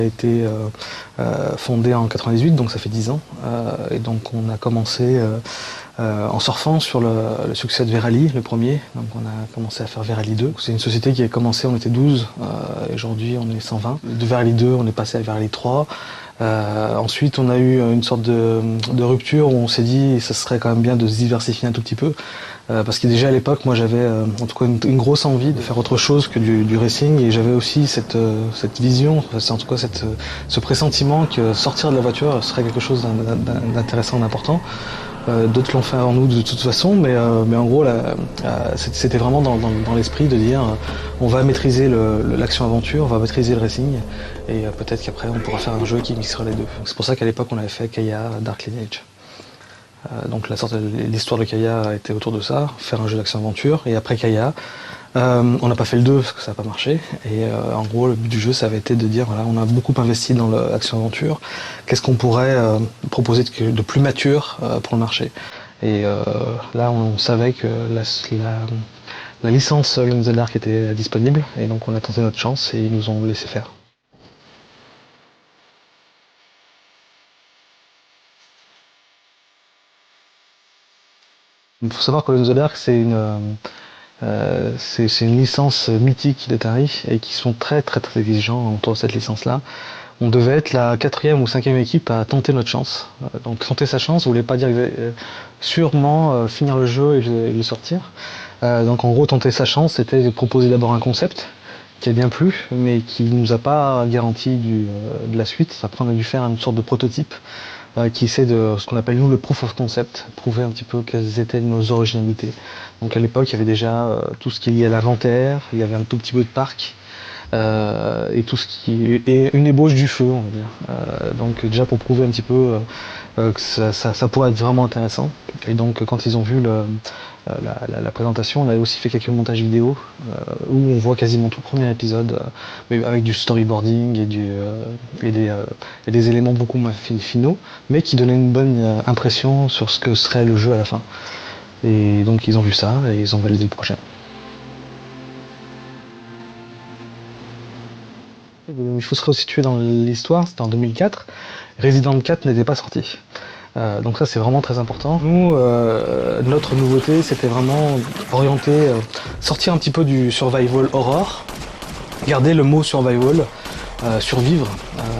a été fondée en 98, donc ça fait 10 ans. Et donc on a commencé en surfant sur le succès de Verali, le premier. Donc on a commencé à faire Verali 2. C'est une société qui a commencé, on était 12, et aujourd'hui on est 120. De Verali 2, on est passé à Verali 3. Ensuite, on a eu une sorte de rupture où on s'est dit que ça serait quand même bien de se diversifier un tout petit peu. Parce que déjà à l'époque, moi j'avais en tout cas une grosse envie de faire autre chose que du racing, et j'avais aussi cette vision, en tout cas ce pressentiment que sortir de la voiture serait quelque chose d'intéressant, d'important. D'autres l'ont fait avant nous de toute façon, mais en gros c'était vraiment dans l'esprit de dire on va maîtriser l'action-aventure, on va maîtriser le racing, et peut-être qu'après on pourra faire un jeu qui mixera les deux. C'est pour ça qu'à l'époque on avait fait Kaya Dark Lineage. Donc l'histoire de Kaya était autour de ça, faire un jeu d'action-aventure, et après Kaya, on n'a pas fait le 2 parce que ça n'a pas marché, et en gros le but du jeu ça avait été de dire voilà, on a beaucoup investi dans l'action-aventure, qu'est-ce qu'on pourrait proposer de plus mature pour le marché. Et là on savait que la licence Alone in the Dark était disponible, et donc on a tenté notre chance et ils nous ont laissé faire. Il faut savoir que Alone in the Dark c'est une licence mythique d'Atari, et qui sont très exigeants autour de cette licence-là. On devait être la 4e ou 5e équipe à tenter notre chance. Donc tenter sa chance, voulait pas dire sûrement finir le jeu et le sortir. Donc en gros, tenter sa chance, c'était de proposer d'abord un concept qui a bien plu, mais qui nous a pas garanti de la suite. Après, on a dû faire une sorte de prototype qui essaie de ce qu'on appelle nous le proof of concept, prouver un petit peu quelles étaient nos originalités. Donc à l'époque, il y avait déjà tout ce qui est lié à l'inventaire, il y avait un tout petit peu de parc, et tout ce qui est une ébauche du feu, on va dire. Donc déjà pour prouver un petit peu que ça pourrait être vraiment intéressant. Et donc quand ils ont vu la présentation, on a aussi fait quelques montages vidéo où on voit quasiment tout le premier épisode, mais avec du storyboarding et des éléments beaucoup moins finaux, mais qui donnaient une bonne impression sur ce que serait le jeu à la fin. Et donc ils ont vu ça et ils ont validé le projet. Il faut se resituer dans l'histoire, c'était en 2004. Resident 4 n'était pas sorti. Donc ça c'est vraiment très important. Nous, notre nouveauté c'était vraiment orienter, sortir un petit peu du survival horror, garder le mot survival, survivre,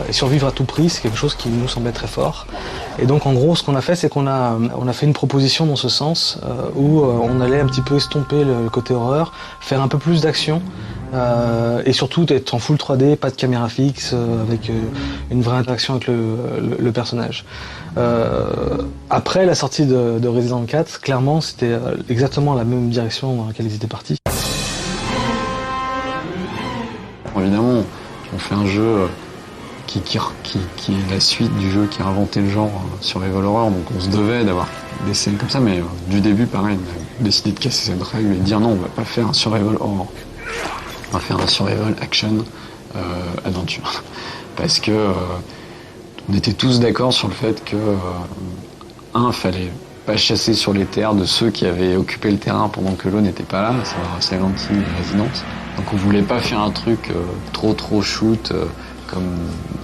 et survivre à tout prix, c'est quelque chose qui nous semblait très fort. Et donc en gros ce qu'on a fait c'est qu'on a fait une proposition dans ce sens, où on allait un petit peu estomper le côté horreur, faire un peu plus d'action, et surtout être en full 3D, pas de caméra fixe, avec une vraie interaction avec le personnage. Après la sortie de Resident 4, clairement c'était exactement la même direction dans laquelle ils étaient partis. Évidemment, on fait un jeu qui est la suite du jeu qui a inventé le genre survival horror, donc on se devait d'avoir des scènes comme ça, mais du début pareil, on a décidé de casser cette règle et de dire non, on va pas faire un survival horror. On va faire un survival action aventure. Parce que on était tous d'accord sur le fait que fallait pas chasser sur les terres de ceux qui avaient occupé le terrain pendant que l'eau n'était pas là, à savoir Silent Hill et Resident. Donc on voulait pas faire un truc trop shoot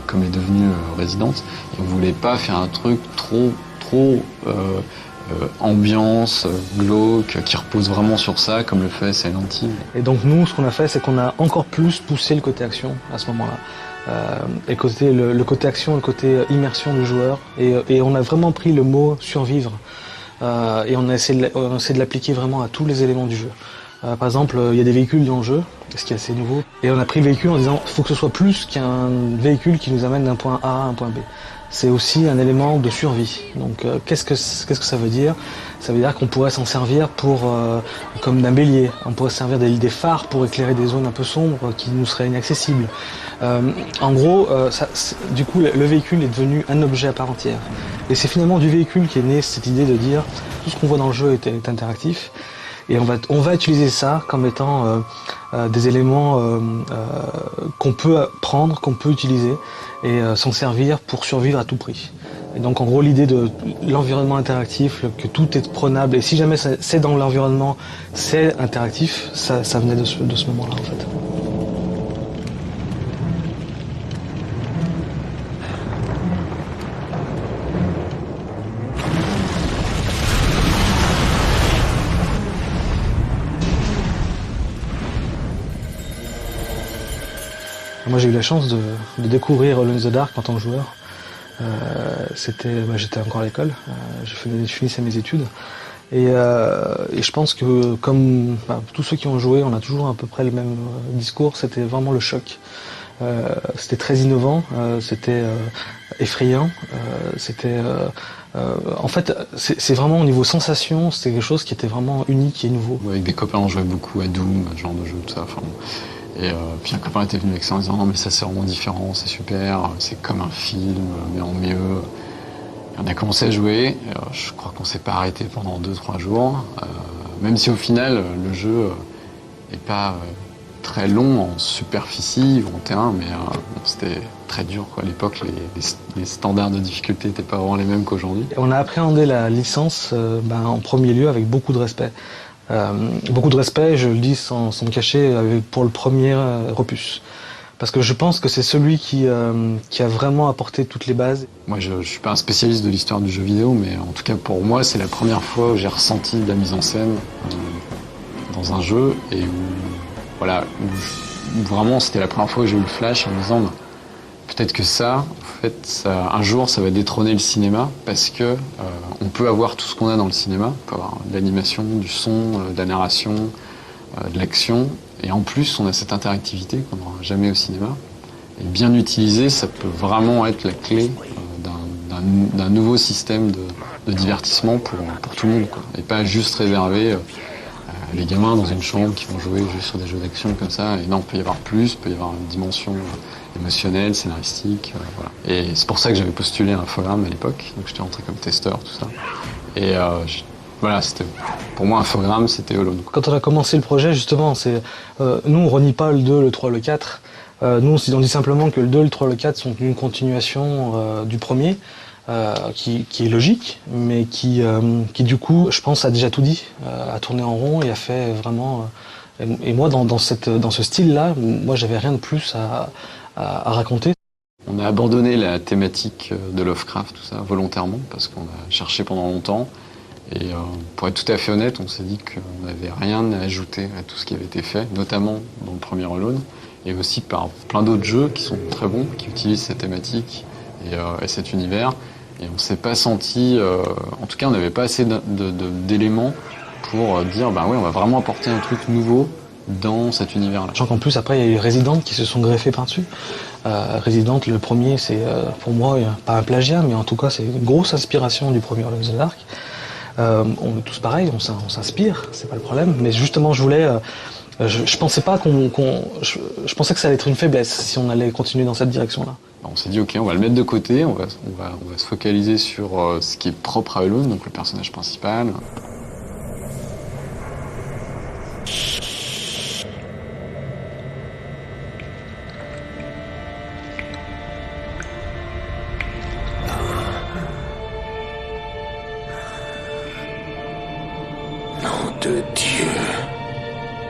comme est devenu Resident, et on voulait pas faire un truc trop ambiance, glauque, qui repose vraiment sur ça, comme le fait Silent Hill. Et donc nous, ce qu'on a fait, c'est qu'on a encore plus poussé le côté action à ce moment-là. Et le côté action, le côté immersion du joueur. Et on a vraiment pris le mot survivre. Et on a essayé de l'appliquer vraiment à tous les éléments du jeu. Par exemple, il y a des véhicules dans le jeu, ce qui est assez nouveau. Et on a pris le véhicule en disant, il faut que ce soit plus qu'un véhicule qui nous amène d'un point A à un point B. C'est aussi un élément de survie. Donc qu'est-ce que ça veut dire? Ça veut dire qu'on pourrait s'en servir comme d'un bélier. On pourrait se servir des phares pour éclairer des zones un peu sombres qui nous seraient inaccessibles. En gros, du coup, le véhicule est devenu un objet à part entière. Et c'est finalement du véhicule qu'est née cette idée de dire tout ce qu'on voit dans le jeu est interactif. Et on va utiliser ça comme étant des éléments qu'on peut prendre, qu'on peut utiliser et s'en servir pour survivre à tout prix. Et donc en gros l'idée de l'environnement interactif, que tout est prenable, et si jamais c'est dans l'environnement, c'est interactif, ça venait de ce moment-là en fait. Moi j'ai eu la chance de découvrir Alone in the Dark en tant que joueur. J'étais encore à l'école, je finissais mes études. Et je pense que comme tous ceux qui ont joué, on a toujours à peu près le même discours, c'était vraiment le choc. C'était très innovant, c'était effrayant, en fait, c'est vraiment au niveau sensation, c'était quelque chose qui était vraiment unique et nouveau. Avec des copains, on jouait beaucoup à Doom, ce genre de jeu, tout ça. Enfin, et puis un copain était venu avec ça en disant non mais ça c'est vraiment différent, c'est super, c'est comme un film, mais en mieux. Et on a commencé à jouer, je crois qu'on s'est pas arrêté pendant 2-3 jours, même si au final le jeu n'est pas très long en superficie ou en terrain, mais c'était très dur, quoi. À l'époque, les standards de difficulté n'étaient pas vraiment les mêmes qu'aujourd'hui. On a appréhendé la licence en premier lieu avec beaucoup de respect. Beaucoup de respect, je le dis sans me cacher, pour le premier opus. Parce que je pense que c'est celui qui a vraiment apporté toutes les bases. Moi, je suis pas un spécialiste de l'histoire du jeu vidéo, mais en tout cas pour moi, c'est la première fois où j'ai ressenti de la mise en scène dans un jeu et où vraiment c'était la première fois où j'ai eu le flash en me disant peut-être que ça, en fait, un jour, ça va détrôner le cinéma parce que on peut avoir tout ce qu'on a dans le cinéma, on peut avoir de l'animation, du son, de la narration, de l'action, et en plus, on a cette interactivité qu'on n'aura jamais au cinéma. Et bien utilisé, ça peut vraiment être la clé d'un nouveau système de divertissement pour tout le monde, quoi. Et pas juste réservé les gamins dans une chambre qui vont jouer juste sur des jeux d'action comme ça. Et non, il peut y avoir plus, il peut y avoir une dimension émotionnelle, scénaristique, voilà. Et c'est pour ça que j'avais postulé un Infogrames à l'époque, donc j'étais rentré comme testeur, tout ça. Et voilà, pour moi Infogrames, c'était Alone. Quand on a commencé le projet, justement, nous on renie pas le 2, le 3, le 4. Nous on dit simplement que le 2, le 3, le 4 sont une continuation du premier. Qui est logique, mais qui du coup, je pense, a déjà tout dit, a tourné en rond et a fait vraiment. Et moi, dans ce style-là, moi, j'avais rien de plus à raconter. On a abandonné la thématique de Lovecraft, tout ça, volontairement, parce qu'on a cherché pendant longtemps. Et pour être tout à fait honnête, on s'est dit qu'on n'avait rien à ajouter à tout ce qui avait été fait, notamment dans le premier Alone, et aussi par plein d'autres jeux qui sont très bons, qui utilisent cette thématique et cet univers. Et on s'est pas senti, en tout cas on n'avait pas assez d'éléments pour dire oui, on va vraiment apporter un truc nouveau dans cet univers-là. Sachant qu'en plus après il y a eu Resident qui se sont greffés par-dessus. Resident, le premier, c'est pour moi pas un plagiat, mais en tout cas c'est une grosse inspiration du premier Alone in the Dark. On est tous pareils, on s'inspire, c'est pas le problème. Mais justement je voulais, je pensais pas je pensais que ça allait être une faiblesse si on allait continuer dans cette direction-là. On s'est dit ok, on va le mettre de côté, on va se focaliser sur ce qui est propre à Alone, donc le personnage principal. Nom de Dieu,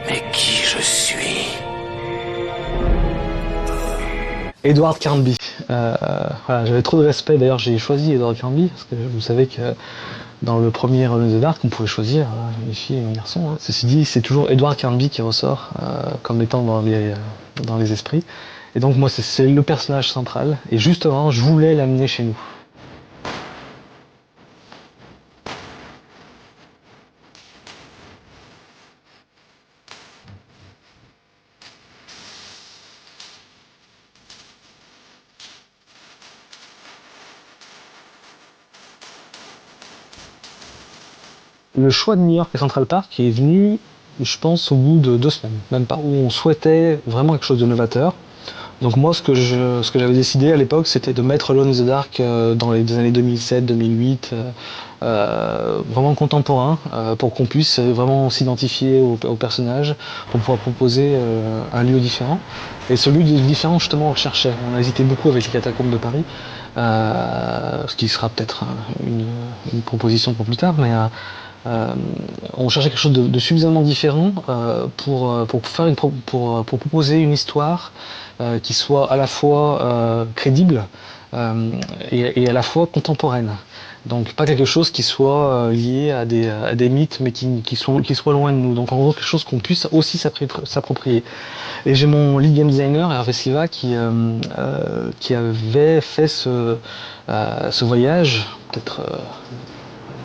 mais qui je suis? Edward Carnby. Voilà, j'avais trop de respect, d'ailleurs j'ai choisi Edward Carnby, parce que vous savez que dans le premier Alone in the Dark, on pouvait choisir une fille et un garçon. Ceci dit, c'est toujours Edward Carnby qui ressort comme étant dans les esprits. Et donc moi c'est le personnage central, et justement je voulais l'amener chez nous. Le choix de New York et Central Park est venu, je pense, au bout de 2 semaines, même pas, où on souhaitait vraiment quelque chose de novateur. Donc moi, ce que j'avais décidé à l'époque, c'était de mettre Alone in the Dark dans les années 2007-2008, vraiment contemporain, pour qu'on puisse vraiment s'identifier au personnage, pour pouvoir proposer un lieu différent. Et ce lieu différent, justement, on recherchait. On a hésité beaucoup avec les catacombes de Paris, ce qui sera peut-être une proposition pour plus tard, mais on cherchait quelque chose de suffisamment différent pour proposer une histoire qui soit à la fois crédible et à la fois contemporaine. Donc pas quelque chose qui soit lié à des mythes, mais qui soit loin de nous. Donc en gros quelque chose qu'on puisse aussi s'approprier. Et j'ai mon lead game designer, Hervé Silva, qui avait fait ce voyage, peut-être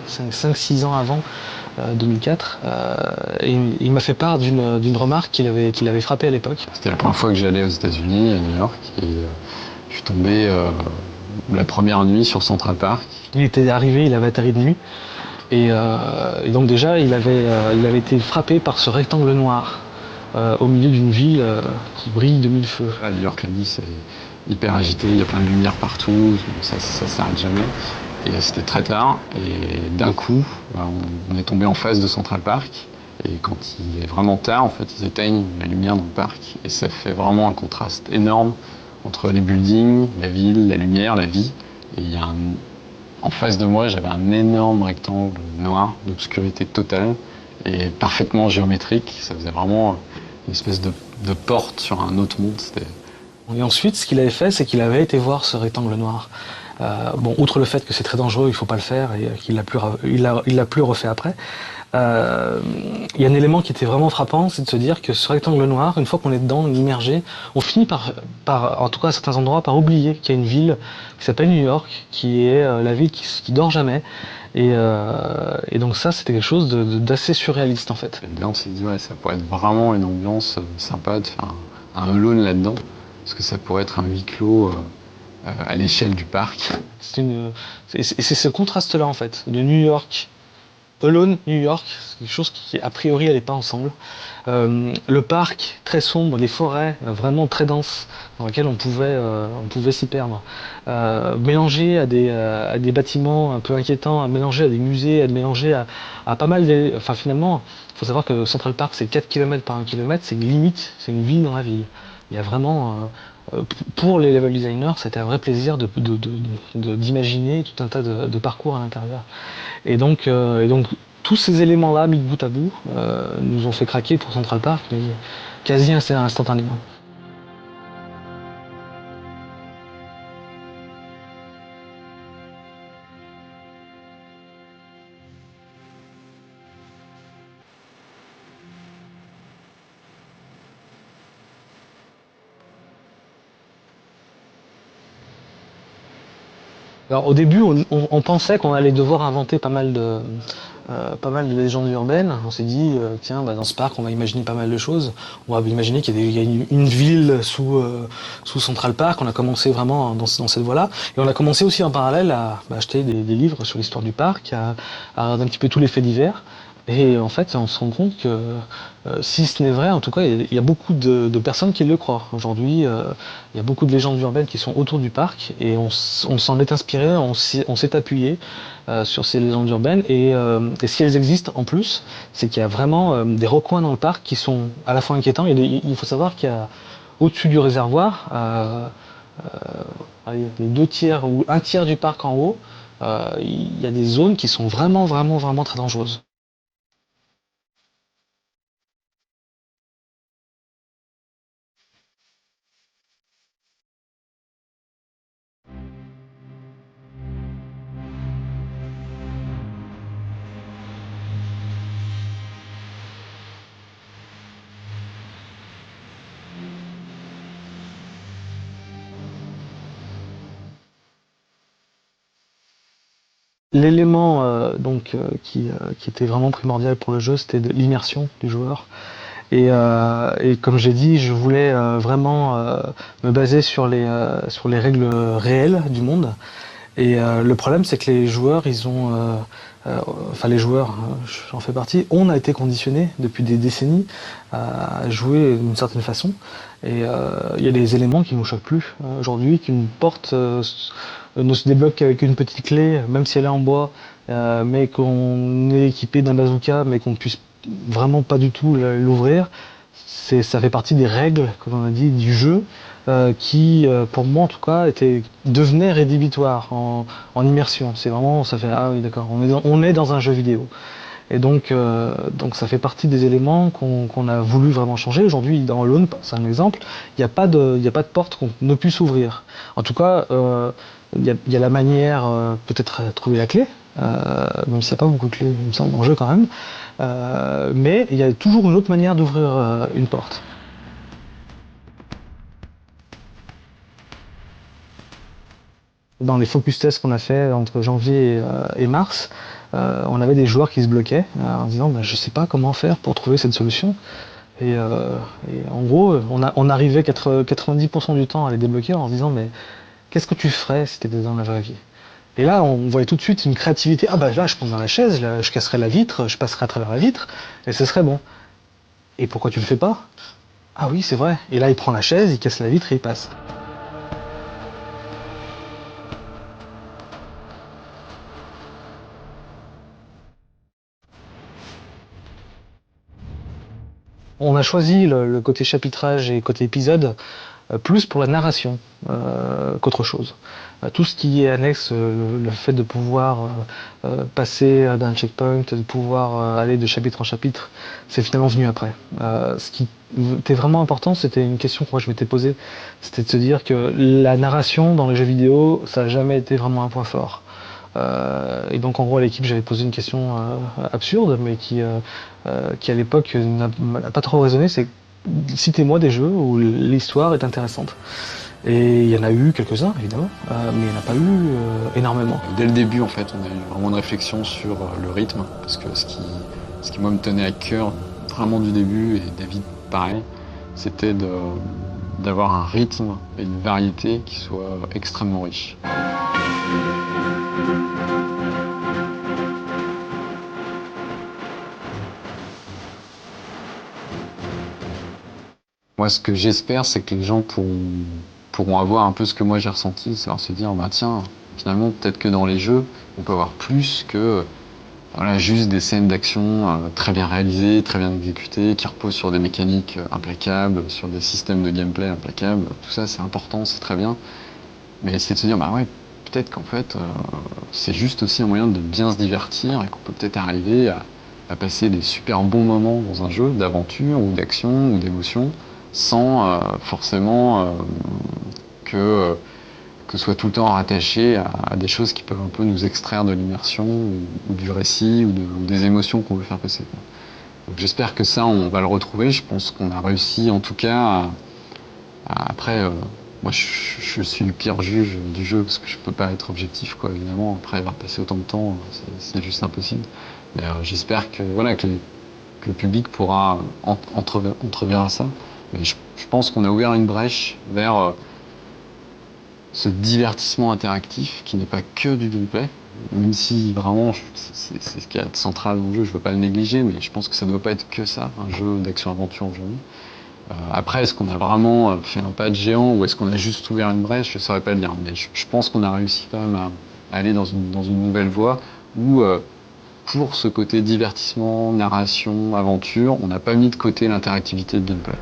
5-6 ans avant, 2004. Et il m'a fait part d'une remarque qu'il avait frappée à l'époque. C'était la première fois que j'allais aux États-Unis, à New York, et je suis tombé la première nuit sur Central Park. Il était arrivé, il avait atterri de nuit, et donc déjà il avait été frappé par ce rectangle noir au milieu d'une ville qui brille de mille feux. À New York, la nuit, c'est hyper agité, il y a plein de lumière partout, ça s'arrête jamais. Et c'était très tard, et d'un coup, on est tombé en face de Central Park. Et quand il est vraiment tard, en fait, ils éteignent la lumière dans le parc. Et ça fait vraiment un contraste énorme entre les buildings, la ville, la lumière, la vie. Et il y a en face de moi, j'avais un énorme rectangle noir d'obscurité totale et parfaitement géométrique. Ça faisait vraiment une espèce de porte sur un autre monde. Et ensuite, ce qu'il avait fait, c'est qu'il avait été voir ce rectangle noir. Bon, outre le fait que c'est très dangereux, il ne faut pas le faire et qu'il l'a plus refait après. Il y a un élément qui était vraiment frappant, c'est de se dire que ce rectangle noir, une fois qu'on est dedans, immergé, on finit par, en tout cas à certains endroits, par oublier qu'il y a une ville qui s'appelle New York, qui est la ville qui dort jamais. Et donc ça, c'était quelque chose d'assez surréaliste en fait. Et là, on s'est dit, ouais, ça pourrait être vraiment une ambiance sympa de faire un Alone là-dedans, parce que ça pourrait être un huis clos à l'échelle du parc. C'est ce contraste-là en fait, de New York, Alone, New York, c'est quelque chose qui a priori n'allait pas ensemble. Le parc très sombre, les forêts vraiment très denses dans lesquelles on pouvait s'y perdre. Mélanger à des bâtiments un peu inquiétants, à mélanger à des musées, à mélanger à pas mal de... Enfin finalement, il faut savoir que Central Park c'est 4 km par 1 km, c'est une limite, c'est une ville dans la ville. Il y a vraiment... pour les level designers, c'était un vrai plaisir d'imaginer tout un tas de parcours à l'intérieur. Et donc tous ces éléments-là, mis bout à bout, nous ont fait craquer pour Central Park, mais quasi instantanément. Alors au début, on pensait qu'on allait devoir inventer pas mal de légendes urbaines. On s'est dit, tiens, dans ce parc, on va imaginer pas mal de choses. On va imaginer qu'il y a une ville sous Central Park. On a commencé vraiment dans cette voie-là. Et on a commencé aussi en parallèle à acheter des livres sur l'histoire du parc, à regarder un petit peu tous les faits divers. Et en fait, on se rend compte que si ce n'est vrai, en tout cas, il y a beaucoup de personnes qui le croient. Aujourd'hui, il y a beaucoup de légendes urbaines qui sont autour du parc et on s'en est inspiré, on s'est appuyé sur ces légendes urbaines et si elles existent en plus, c'est qu'il y a vraiment des recoins dans le parc qui sont à la fois inquiétants. Il faut savoir qu'il y a au-dessus du réservoir, les 2/3 ou 1/3 du parc en haut, il y a des zones qui sont vraiment très dangereuses. L'élément qui était vraiment primordial pour le jeu, c'était l'immersion du joueur. Et comme j'ai dit, je voulais vraiment me baser sur les règles réelles du monde. Et le problème, c'est que les joueurs, enfin les joueurs, j'en fais partie, on a été conditionnés depuis des décennies à jouer d'une certaine façon. Et il y a des éléments qui nous choquent plus aujourd'hui, qu'une porte ne se débloque qu'avec une petite clé, même si elle est en bois, mais qu'on est équipé d'un bazooka, mais qu'on puisse vraiment pas du tout l'ouvrir. Ça fait partie des règles, comme on a dit, du jeu, qui, pour moi en tout cas, devenaient rédhibitoires en immersion. C'est vraiment, ça fait ah oui d'accord, on est dans un jeu vidéo. Et donc ça fait partie des éléments qu'on a voulu vraiment changer. Aujourd'hui, dans Alone, c'est un exemple, il n'y a pas de porte qu'on ne puisse ouvrir. En tout cas, il y a la manière, peut-être à trouver la clé, même s'il n'y a pas beaucoup de clés, il me semble, en jeu quand même. Mais il y a toujours une autre manière d'ouvrir une porte. Dans les focus tests qu'on a fait entre janvier et mars, on avait des joueurs qui se bloquaient en disant bah, je sais pas comment faire pour trouver cette solution. Et en gros, on arrivait 90% du temps à les débloquer en disant mais qu'est-ce que tu ferais si tu étais dans la vraie vie? Et là, on voyait tout de suite une créativité. Ah bah là, je prendrais la chaise, là, je casserais la vitre, je passerais à travers la vitre, et ce serait bon. Et pourquoi tu le fais pas? Ah oui, c'est vrai. Et là, il prend la chaise, il casse la vitre et il passe. On a choisi le côté chapitrage et côté épisode plus pour la narration qu'autre chose. Tout ce qui est annexe, le fait de pouvoir passer d'un checkpoint, de pouvoir aller de chapitre en chapitre, c'est finalement venu après. Ce qui était vraiment important, c'était une question que moi je m'étais posée, c'était de se dire que la narration dans les jeux vidéo, ça n'a jamais été vraiment un point fort. Et donc en gros à l'équipe j'avais posé une question absurde mais qui à l'époque n'a pas trop résonné, c'est citez-moi des jeux où l'histoire est intéressante. Et il y en a eu quelques-uns évidemment, mais il n'y en a pas eu énormément. Dès le début en fait on a eu vraiment une réflexion sur le rythme, parce que ce qui moi me tenait à cœur vraiment du début, et David pareil, c'était d'avoir un rythme et une variété qui soit extrêmement riche. Moi, ce que j'espère, c'est que les gens pourront avoir un peu ce que moi j'ai ressenti, c'est-à-dire se dire, bah tiens, finalement, peut-être que dans les jeux, on peut avoir plus que voilà, juste des scènes d'action très bien réalisées, très bien exécutées, qui reposent sur des mécaniques impeccable, sur des systèmes de gameplay impeccables. Tout ça, c'est important, c'est très bien. Mais c'est de se dire, bah ouais, peut-être qu'en fait, c'est juste aussi un moyen de bien se divertir et qu'on peut peut-être arriver à passer des super bons moments dans un jeu d'aventure ou d'action ou d'émotion sans forcément que soit tout le temps rattaché à des choses qui peuvent un peu nous extraire de l'immersion ou du récit ou des émotions qu'on veut faire passer. Donc j'espère que ça, on va le retrouver. Je pense qu'on a réussi en tout cas après, moi je suis le pire juge du jeu parce que je peux pas être objectif, quoi, évidemment. Après avoir passé autant de temps, c'est juste impossible. Mais j'espère que, voilà, que le public pourra entreverra ça. Mais je pense qu'on a ouvert une brèche vers ce divertissement interactif qui n'est pas que du gameplay, même si vraiment c'est ce qu'il y a de central dans le jeu, je veux pas le négliger, mais je pense que ça ne doit pas être que ça, un jeu d'action-aventure aujourd'hui. Après, est-ce qu'on a vraiment fait un pas de géant ou est-ce qu'on a juste ouvert une brèche? Je saurais pas le dire, mais je pense qu'on a réussi quand même à aller dans une nouvelle voie où, pour ce côté divertissement, narration, aventure, on n'a pas mis de côté l'interactivité de gameplay.